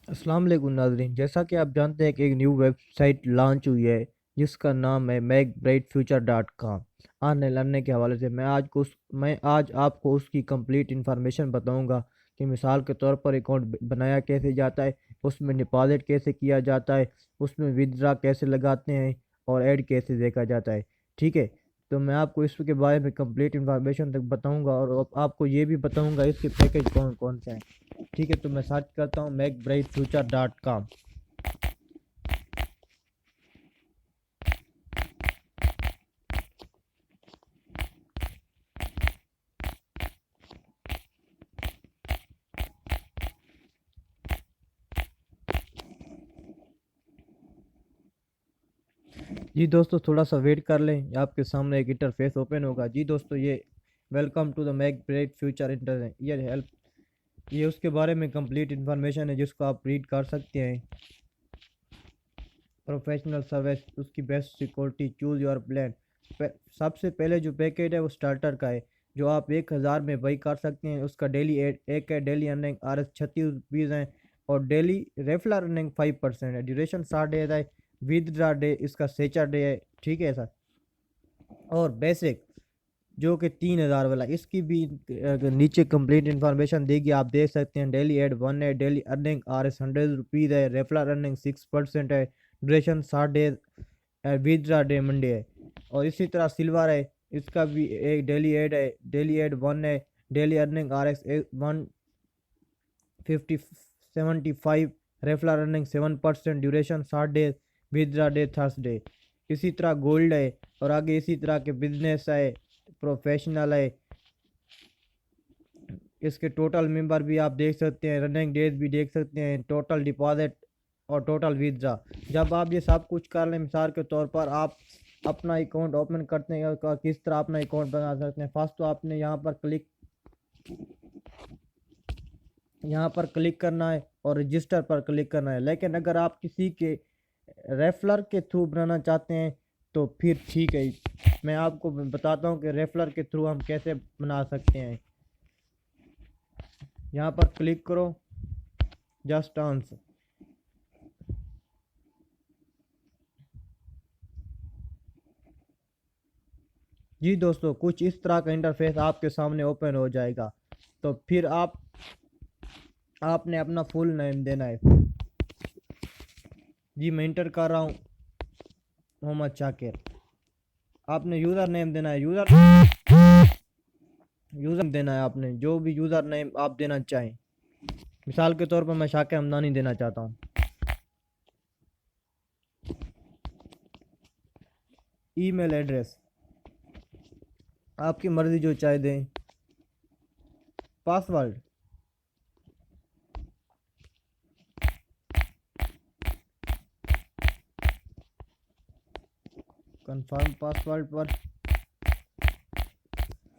अस्सलाम वालेकुम नाज़रीन। जैसा कि आप जानते हैं कि एक न्यू वेबसाइट लॉन्च हुई है जिसका नाम है मेक ब्राइट फ्यूचर.com। आने लर्निंग के हवाले से मैं आज आपको उसकी कंप्लीट इंफॉर्मेशन बताऊंगा कि मिसाल के तौर पर अकाउंट बनाया कैसे जाता है, उसमें डिपॉजिट कैसे किया जाता है, उसमें विथड्रा कैसे लगाते हैं और ऐड कैसे देखा जाता है। ठीक है, तो मैं आपको इसके बारे में कंप्लीट इंफॉर्मेशन तक बताऊंगा और आपको ये भी बताऊंगा इसके पैकेज कौन कौन से हैं। ठीक है, तो मैं सर्च करता हूँ मेक ब्राइट फ्यूचर.com। जी दोस्तों, थोड़ा सा वेट कर लें, आपके सामने एक इंटरफेस ओपन होगा। जी दोस्तों, ये welcome to the make bright future internet, ये हेल्प, ये उसके बारे में कंप्लीट इन्फॉर्मेशन है जिसको आप रीड कर सकते हैं। प्रोफेशनल सर्विस, उसकी best security, choose your plan. सबसे पहले जो पैकेज है वो स्टार्टर का है, जो आप 1000 में बाई कर सकते हैं। उसका डेली एक है, डेली अर्निंग RS 36 रुपीज़ हैं और डेली रेफलर अर्निंग 5% है। ड्यूरेशन 60 डेज है। विदड्रा डे इसका सैटरडे है। ठीक है सर। और बेसिक जो कि 3000 वाला, इसकी भी नीचे कंप्लीट इन्फॉर्मेशन देगी, आप देख सकते हैं। डेली एड 1 है, डेली अर्निंग RS 100 रुपीज़ है, रेफलर अर्निंग 6% है, duration 60 days, withdraw day Monday है। और इसी तरह सिल्वर है, इसका भी एक डेली एड है, डेली एड 1 है, daily earning RX 150 75, रेफलर earning 7%, duration 60 days, withdraw day Thursday. इसी तरह गोल्ड है और आगे इसी तरह के बिजनेस है, प्रोफेशनल है। इसके टोटल मेंबर भी आप देख सकते हैं, रनिंग डेज भी देख सकते हैं, टोटल डिपॉजिट और टोटल विथड्रा। जब आप ये सब कुछ कर लें, मिसाल के तौर पर आप अपना अकाउंट ओपन करते हैं और किस तरह अपना अकाउंट बना सकते हैं। फर्स्ट तो आपने यहाँ पर क्लिक करना है और रजिस्टर पर क्लिक करना है। लेकिन अगर आप किसी के रेफलर के थ्रू बनाना चाहते हैं तो फिर ठीक है, मैं आपको बताता हूँ कि रेफलर के थ्रू हम कैसे बना सकते हैं। यहाँ पर क्लिक करो, जस्ट आंसर। जी दोस्तों, कुछ इस तरह का इंटरफेस आपके सामने ओपन हो जाएगा। तो फिर आपने अपना फुल नेम देना है। जी मैं इंटर कर रहा हूँ, मोहम्मद शाकिर। आपने यूज़र नेम देना है, यूज़र देना है आपने, जो भी यूज़र नेम आप देना चाहें। मिसाल के तौर पर मैं शाकिर हमदानी देना चाहता हूँ। ईमेल एड्रेस आपकी मर्ज़ी जो चाहे दें। पासवर्ड कंफर्म पासवर्ड पर।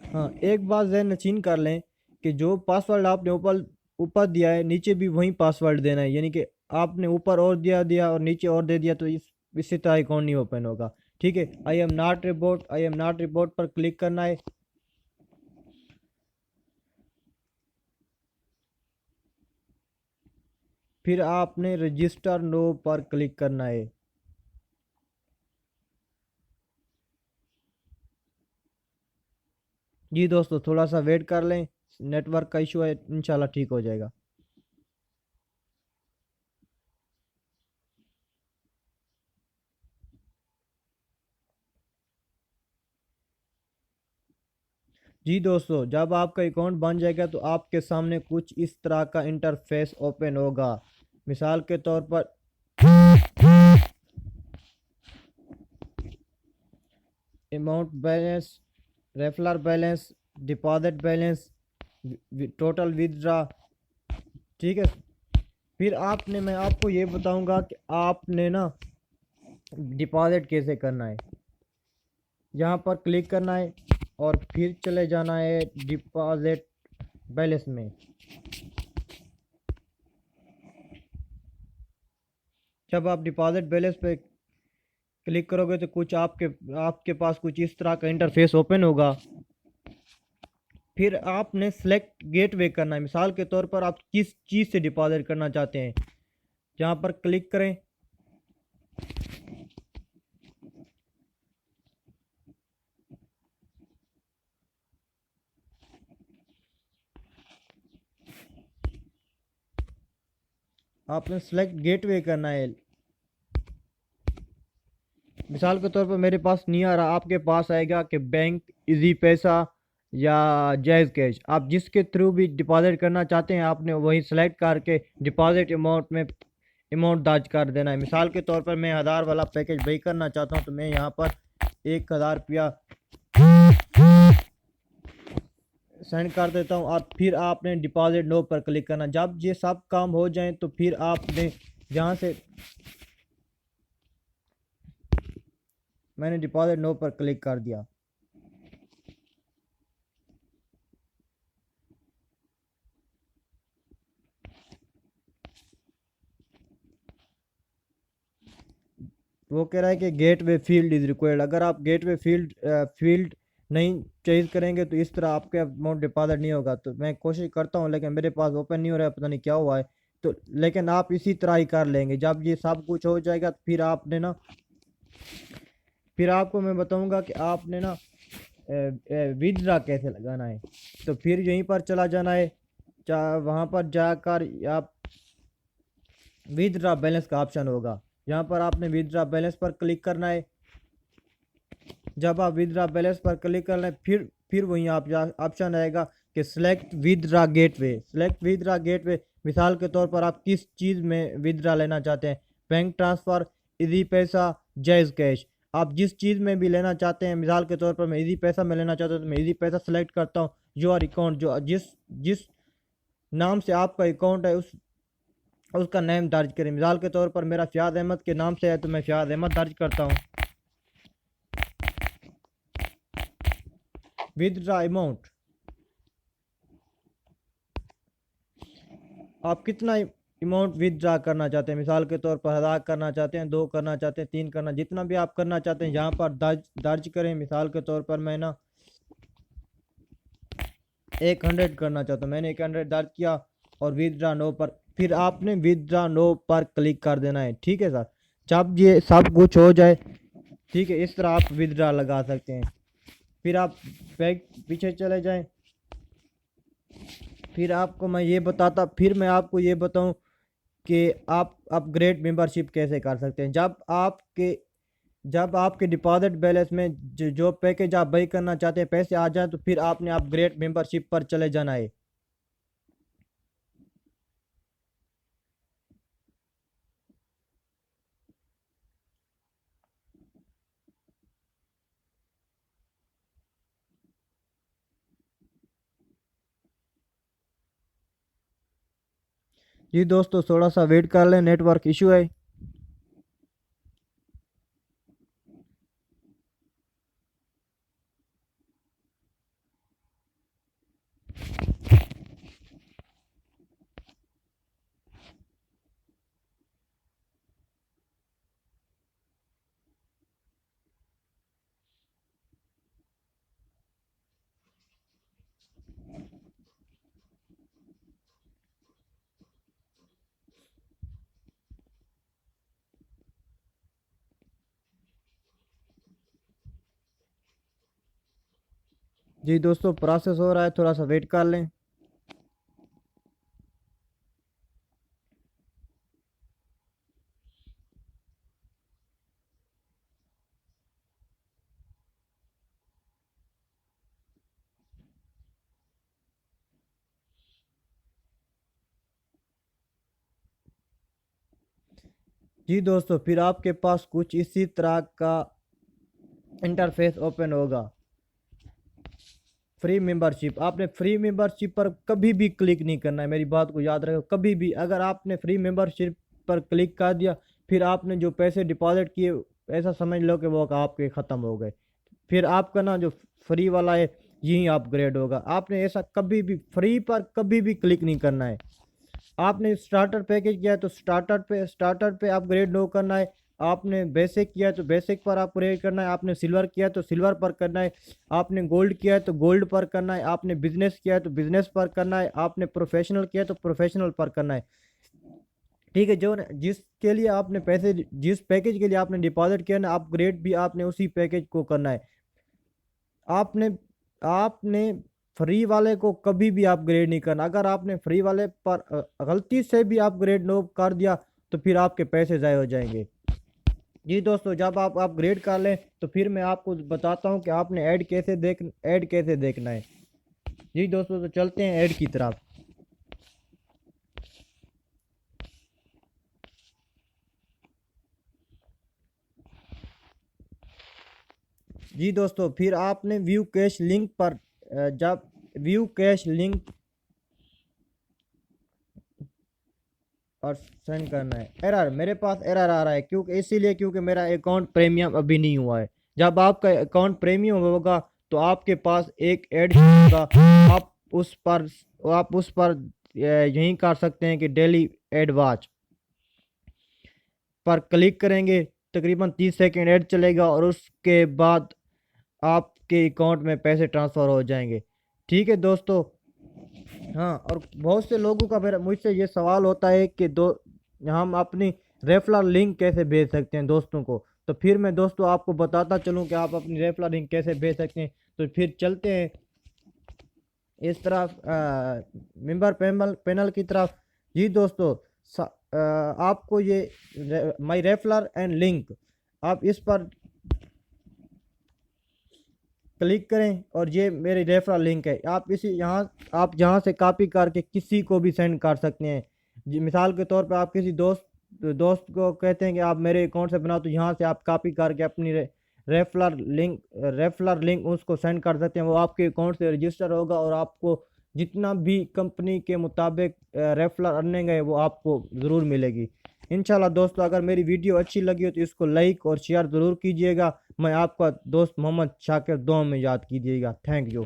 हाँ, एक बात ज़हन नशीन कर लें कि जो पासवर्ड आपने ऊपर ऊपर दिया है, नीचे भी वही पासवर्ड देना है। यानी कि आपने ऊपर और दिया दिया और नीचे और दे दिया तो इसी तरह अकाउंट नहीं ओपन होगा। ठीक है, आई एम नॉट रिपोर्ट पर क्लिक करना है। फिर आपने रजिस्टर नो पर क्लिक करना है। जी दोस्तों, थोड़ा सा वेट कर लें, नेटवर्क का इशू है, इंशाल्लाह ठीक हो जाएगा। जी दोस्तों, जब आपका अकाउंट बन जाएगा तो आपके सामने कुछ इस तरह का इंटरफेस ओपन होगा। मिसाल के तौर पर amount balance, रेफलर balance, deposit balance, total withdraw. ठीक है, फिर आपने मैं आपको ये बताऊंगा कि आपने ना डिपॉजिट कैसे करना है। यहाँ पर क्लिक करना है और फिर चले जाना है डिपॉजिट बैलेंस में। जब आप डिपॉजिट बैलेंस पे क्लिक करोगे तो कुछ आपके पास कुछ इस तरह का इंटरफेस ओपन होगा। फिर आपने सेलेक्ट गेटवे करना है। मिसाल के तौर पर आप किस चीज़ से डिपॉजिट करना चाहते हैं। यहाँ पर क्लिक करें। आपने सेलेक्ट गेटवे करना है। मिसाल के तौर पर मेरे पास नहीं आ रहा, आपके पास आएगा कि बैंक, इजी पैसा या जायज़ कैश, आप जिसके थ्रू भी डिपॉजिट करना चाहते हैं आपने वही सेलेक्ट करके डिपॉजिट अमाउंट में अमाउंट दर्ज कर देना है। मिसाल के तौर पर मैं 1000 वाला पैकेज बाई करना चाहता हूं, तो मैं यहाँ पर 1000 रुपया सेंड कर देता हूं, और फिर आपने डिपॉजिट नो पर क्लिक करना। जब ये सब काम हो जाए तो फिर आपने जहाँ से मैंने डिपॉजिट नो पर क्लिक कर दिया। वो कह रहा है कि गेटवे फील्ड इज़ रिक्वायर्ड। अगर आप गेटवे फील्ड नहीं चेंज करेंगे तो इस तरह आपके अमाउंट डिपॉजिट नहीं होगा। तो मैं कोशिश करता हूँ लेकिन मेरे पास ओपन नहीं हो रहा है, पता नहीं क्या हुआ है। तो लेकिन आप इसी तरह ही कर लेंगे। जब ये सब कुछ हो जाएगा तो फिर आपने ना, फिर आपको मैं बताऊंगा कि आपने ना विड्रा कैसे लगाना है। तो फिर यहीं पर चला जाना है, वहाँ पर जाकर आप विदड्रा बैलेंस का ऑप्शन होगा, यहाँ पर आपने विदड्रा बैलेंस पर क्लिक करना है। जब आप विदड्रा बैलेंस पर क्लिक कर लें फिर वहीं आप ऑप्शन आएगा कि select withdraw gateway. Select withdraw gateway, मिसाल के तौर पर आप किस चीज़ में विदड्रा लेना चाहते हैं, बैंक ट्रांसफ़र, इजी पैसा, जायज़ कैश। आप जिस चीज़ में भी लेना चाहते हैं, मिसाल के तौर पर मैं इजी पैसा में लेना चाहता हूँ तो मैं इजी पैसा सेलेक्ट करता हूँ। योर अकाउंट, जो जिस जिस नाम से आपका अकाउंट है उसका नेम दर्ज करें। मिसाल के तौर पर मेरा फ़याज़ अहमद के नाम से है तो मैं फ़याज़ अहमद दर्ज करता हूँ। विदड्रा अमाउंट, आप कितना अमाउंट विदड्रा करना चाहते हैं, मिसाल के तौर पर 1000 करना चाहते हैं, 2 करना चाहते हैं, 3 करना, जितना भी आप करना चाहते हैं यहाँ पर दर्ज करें। मिसाल के तौर पर मैं ना 100 करना चाहता हूँ, मैंने 100 दर्ज किया और विदड्रा नो पर, फिर आपने विदड्रा नो पर क्लिक कर देना है। ठीक है सर, जब ये सब कुछ हो जाए, ठीक है, इस तरह आप विदड्रा लगा सकते हैं। फिर आप बैक पीछे चले जाएं। फिर मैं आपको ये बताऊं कि आप अपग्रेड मेंबरशिप कैसे कर सकते हैं। जब आपके डिपॉजिट बैलेंस में जो पैकेज आप बाई करना चाहते हैं पैसे आ जाए तो फिर आपने अपग्रेड मेंबरशिप पर चले जाना है। जी दोस्तों, थोड़ा सा वेट कर लें, नेटवर्क इशू है। जी दोस्तों, प्रोसेस हो रहा है, थोड़ा सा वेट कर लें। जी दोस्तों, फिर आपके पास कुछ इसी तरह का इंटरफेस ओपन होगा। फ्री मेंबरशिप, आपने फ्री मेंबरशिप पर कभी भी क्लिक नहीं करना है, मेरी बात को याद रखो। कभी भी अगर आपने फ्री मेंबरशिप पर क्लिक कर दिया, फिर आपने जो पैसे डिपॉजिट किए, ऐसा समझ लो कि वो आपके ख़त्म हो गए। फिर आपका ना जो फ्री वाला है यही अपग्रेड होगा। आपने ऐसा कभी भी फ्री पर कभी भी क्लिक नहीं करना है। आपने स्टार्टर पैकेज किया है तो स्टार्टर पे अपग्रेड नो करना है। आपने बेसिक किया है तो बेसिक पर अपग्रेड करना है। आपने सिल्वर किया है तो सिल्वर पर करना है। आपने गोल्ड किया है तो गोल्ड पर करना है। आपने बिजनेस किया है तो बिजनेस पर करना है। आपने प्रोफेशनल किया है तो प्रोफेशनल पर करना है। ठीक है। जो जिसके लिए आपने पैसे, जिस पैकेज के लिए आपने डिपॉजिट किया ना, अपग्रेड भी आपने उसी पैकेज को करना है। आपने आपने फ्री वाले को कभी भी अपग्रेड नहीं करना। अगर आपने फ्री वाले पर गलती से भी अपग्रेड नो कर दिया तो फिर आपके पैसे ज़ाय हो जाएंगे। जी दोस्तों, जब आप अपग्रेड कर लें तो फिर मैं आपको बताता हूँ कि आपने ऐड कैसे देखना है। जी दोस्तों, तो चलते हैं ऐड की तरफ। जी दोस्तों, फिर आपने व्यू कैश लिंक पर जब व्यू कैश लिंक और सेंड करना है। एरर, मेरे पास एरर आ रहा है क्योंकि इसीलिए क्योंकि मेरा अकाउंट प्रीमियम अभी नहीं हुआ है। जब आपका अकाउंट प्रीमियम होगा तो आपके पास एक ऐड होगा। आप उस पर यही कर सकते हैं कि डेली एड वॉच पर क्लिक करेंगे, तकरीबन 30 सेकेंड ऐड चलेगा और उसके बाद आपके अकाउंट में पैसे ट्रांसफ़र हो जाएंगे। ठीक है दोस्तों। हाँ, और बहुत से लोगों का मेरा मुझसे ये सवाल होता है कि हम अपनी रेफरल लिंक कैसे भेज सकते हैं दोस्तों को। तो फिर मैं दोस्तों आपको बताता चलूँ कि आप अपनी रेफरल लिंक कैसे भेज सकते हैं। तो फिर चलते हैं इस तरफ मेंबर पैनल की तरफ। जी दोस्तों, आपको ये माई रेफरल एंड लिंक, आप इस पर क्लिक करें और ये मेरी रेफरल लिंक है। आप यहाँ से कॉपी करके किसी को भी सेंड कर सकते हैं। मिसाल के तौर पे आप किसी दोस्त को कहते हैं कि आप मेरे अकाउंट से बनाओ, तो यहाँ से आप कॉपी करके अपनी रेफरल लिंक उसको सेंड कर सकते हैं। वो आपके अकाउंट से रजिस्टर होगा और आपको जितना भी कंपनी के मुताबिक रेफरल अर्निंग है वो आपको ज़रूर मिलेगी इंशाल्लाह। दोस्तों, अगर मेरी वीडियो अच्छी लगी हो तो इसको लाइक और शेयर ज़रूर कीजिएगा। मैं आपका दोस्त मोहम्मद शाकिर, दुआ में याद कीजिएगा। Thank you.